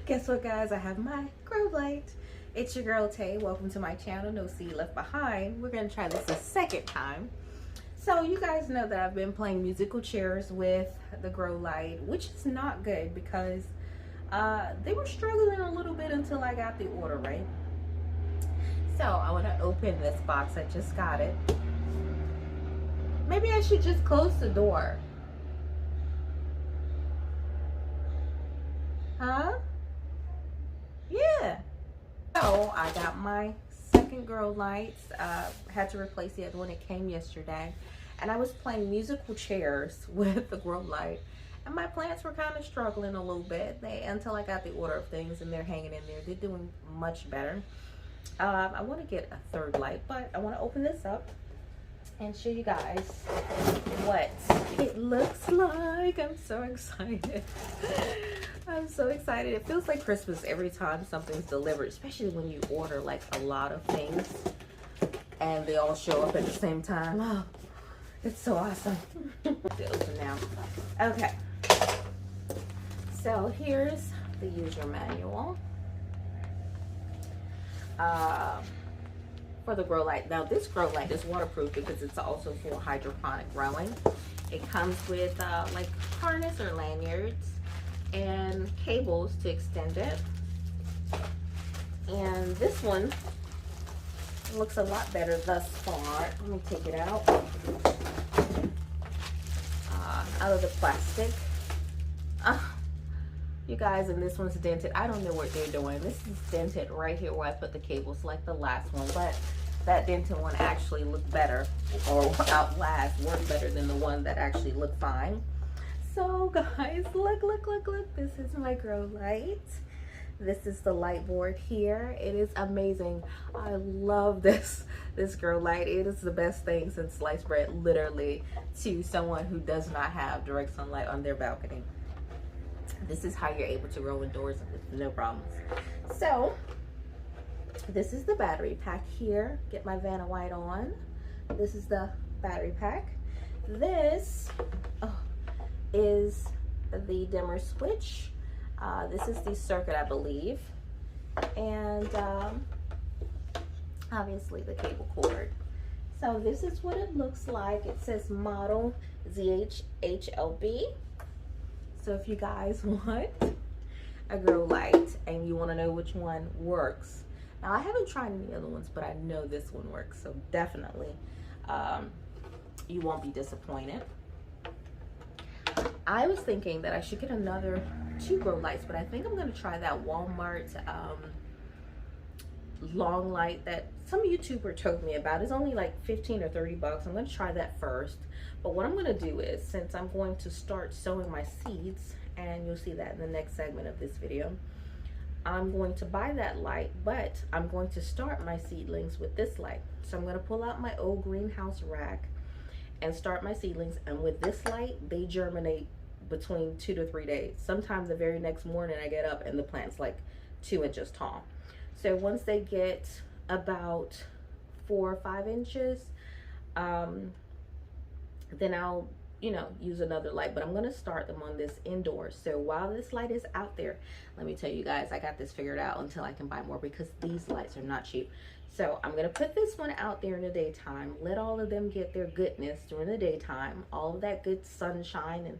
Guess what, guys? I have my grow light. It's your girl Tay. Welcome to my channel, No Seed Left Behind. We're gonna try this a second time. So you guys know that I've been playing musical chairs with the grow light, which is not good because they were struggling a little bit until I got the order right. So I want to open this box. I just got it. Maybe I should just close the door. Huh? Yeah. So I got my second grow lights. Had to replace the other one. It came yesterday. And I was playing musical chairs with the grow light. And my plants were kind of struggling a little bit until I got the order of things, and they're hanging in there. They're doing much better. I want to get a third light, but I want to open this up and show you guys what it looks like. I'm so excited. I'm so excited. It feels like Christmas every time something's delivered, especially when you order like a lot of things and they all show up at the same time. Oh, it's so awesome. To open now. Okay. So here's the user manual. For the grow light. Now this grow light is waterproof because it's also for hydroponic growing. It comes with like harness or lanyards and cables to extend it. And this one looks a lot better thus far. Let me take it out of the plastic. You guys, and this one's dented. I don't know what they're doing. This is dented right here where I put the cables, like the last one, but that dented one actually looked better, or worked better than the one that actually looked fine. So guys, look. This is my grow light. This is the light board here. It is amazing. I love this grow light. It is the best thing since sliced bread, literally, to someone who does not have direct sunlight on their balcony. This is how you're able to grow indoors with no problems. So this is the battery pack here. Get my Vanna White on. This is the battery pack. This is the dimmer switch. This is the circuit, I believe. And obviously the cable cord. So this is what it looks like. It says model ZHHLB. So if you guys want a grow light and you want to know which one works. Now I haven't tried any other ones, but I know this one works. So definitely you won't be disappointed. I was thinking that I should get another 2 grow lights, but I think I'm going to try that Walmart long light that some YouTuber told me about. It's only like 15 or 30 bucks. I'm going to try that first. But what I'm going to do is, since I'm going to start sowing my seeds, and you'll see that in the next segment of this video, I'm going to buy that light, but I'm going to start my seedlings with this light. So I'm going to pull out my old greenhouse rack and start my seedlings. And with this light, they germinate between 2 to 3 days. Sometimes the very next morning I get up and the plant's like 2 inches tall. So once they get about 4 or 5 inches, then I'll, use another light. But I'm going to start them on this indoors. So while this light is out there, let me tell you guys, I got this figured out until I can buy more because these lights are not cheap. So I'm going to put this one out there in the daytime, let all of them get their goodness during the daytime, all of that good sunshine and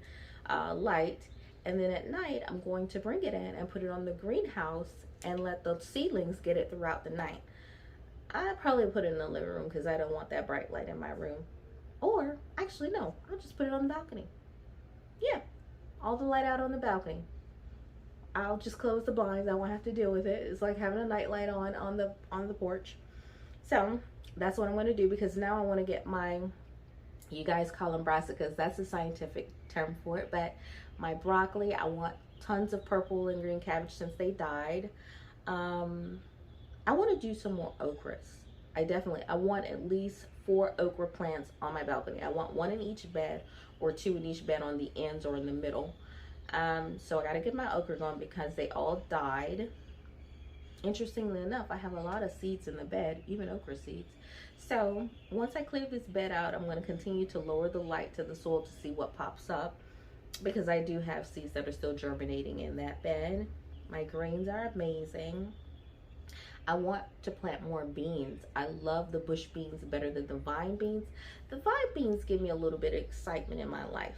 light. And then at night, I'm going to bring it in and put it on the greenhouse and let the seedlings get it throughout the night. I probably put it in the living room because I don't want that bright light in my room. Or, actually, no, I'll just put it on the balcony. Yeah, all the light out on the balcony. I'll just close the blinds. I won't have to deal with it. It's like having a night light on the porch. So, that's what I'm going to do because now I want to get my, you guys call them brassicas. That's the scientific term for it. But my broccoli, I want tons of purple and green cabbage since they died. I want to do some more okras. I want at least 4 okra plants on my balcony. I want 1 in each bed or 2 in each bed on the ends or in the middle. So I got to get my okra going because they all died. Interestingly enough, I have a lot of seeds in the bed, even okra seeds. So once I clear this bed out, I'm going to continue to lower the light to the soil to see what pops up. because I do have seeds that are still germinating in that bed. My greens are amazing. I want to plant more beans. I love the bush beans better than the vine beans. The vine beans give me a little bit of excitement in my life.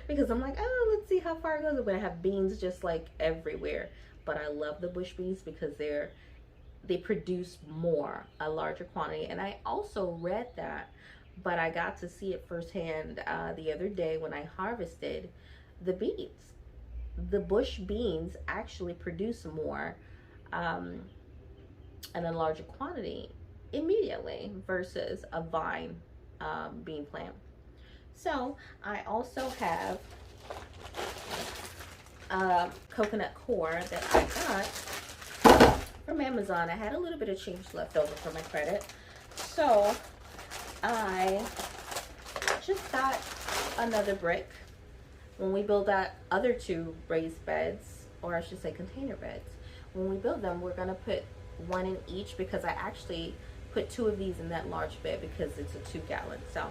Because I'm like, oh, let's see how far it goes. But I have beans just like everywhere. But I love the bush beans because they produce more, a larger quantity. And I also read that, but I got to see it firsthand the other day when I harvested the beans. The bush beans actually produce more and a larger quantity immediately versus a vine bean plant. So I also have coconut coir that I got from Amazon. I had a little bit of change left over for my credit, so I just got another brick. When we build that other two raised beds, or I should say container beds, when we build them, we're gonna put one in each, because I actually put two of these in that large bed because it's a 2-gallon. So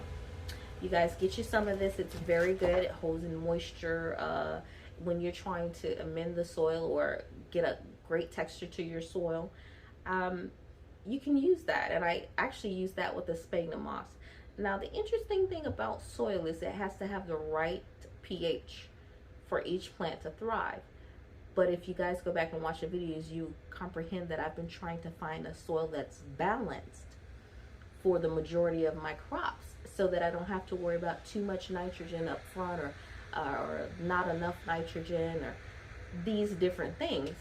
you guys get you some of this. It's very good. It holds in moisture when you're trying to amend the soil or get a great texture to your soil. You can use that, and I actually use that with the sphagnum moss. Now the interesting thing about soil is it has to have the right pH for each plant to thrive. But if you guys go back and watch the videos, you comprehend that I've been trying to find a soil that's balanced for the majority of my crops, so that I don't have to worry about too much nitrogen up front, or not enough nitrogen, or these different things.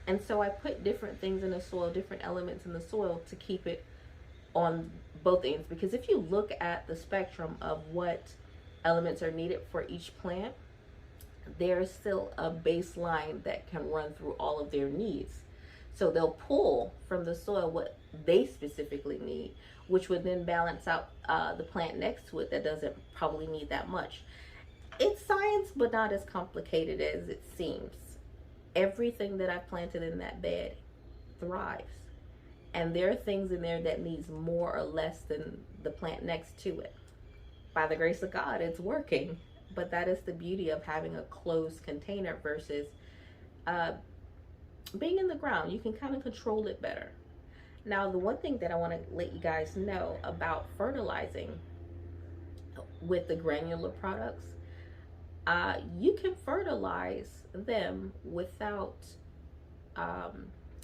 And so I put different things in the soil, different elements in the soil, to keep it on both ends. Because if you look at the spectrum of what elements are needed for each plant, there's still a baseline that can run through all of their needs. So they'll pull from the soil what they specifically need, which would then balance out the plant next to it that doesn't probably need that much. It's science, but not as complicated as it seems. Everything that I planted in that bed thrives. And there are things in there that needs more or less than the plant next to it. By the grace of God, it's working. But that is the beauty of having a closed container versus being in the ground. You can kind of control it better. Now, the one thing that I want to let you guys know about fertilizing with the granular products, you can fertilize them without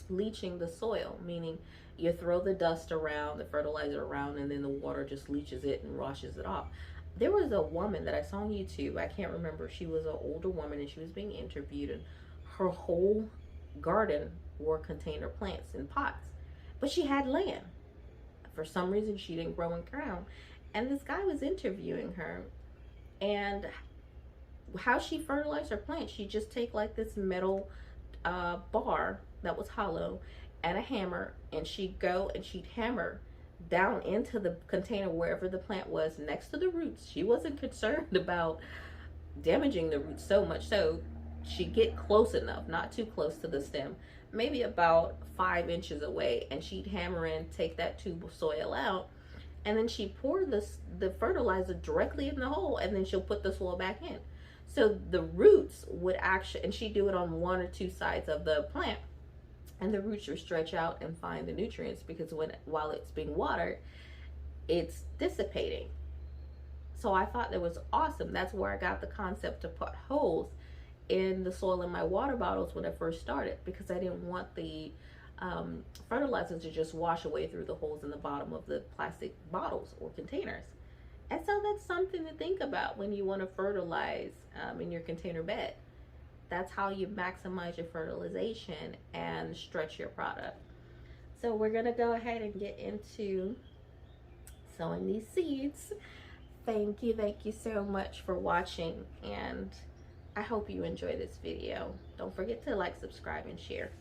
leaching the soil, meaning you throw the dust around, the fertilizer around, and then the water just leaches it and washes it off. There was a woman that I saw on YouTube, I can't remember, she was an older woman, and she was being interviewed, and her whole garden were container plants in pots, but she had land. For some reason, she didn't grow in ground. And this guy was interviewing her, and how she fertilized her plants, she just take like this metal bar that was hollow and a hammer, and she'd go and she'd hammer down into the container wherever the plant was next to the roots. She wasn't concerned about damaging the roots so much, so she'd get close enough, not too close to the stem, maybe about 5 inches away, and she'd hammer in, take that tube of soil out, and then she'd pour the fertilizer directly in the hole, and then she'll put the soil back in. So the roots would actually, and she'd do it on 1 or 2 sides of the plant, and the roots would stretch out and find the nutrients, because while it's being watered, it's dissipating. So I thought that was awesome. That's where I got the concept to put holes in the soil in my water bottles when I first started, because I didn't want the fertilizer to just wash away through the holes in the bottom of the plastic bottles or containers. And so that's something to think about when you want to fertilize in your container bed. That's how you maximize your fertilization and stretch your product. So we're going to go ahead and get into sowing these seeds. Thank you so much for watching, and I hope you enjoy this video. Don't forget to like, subscribe, and share.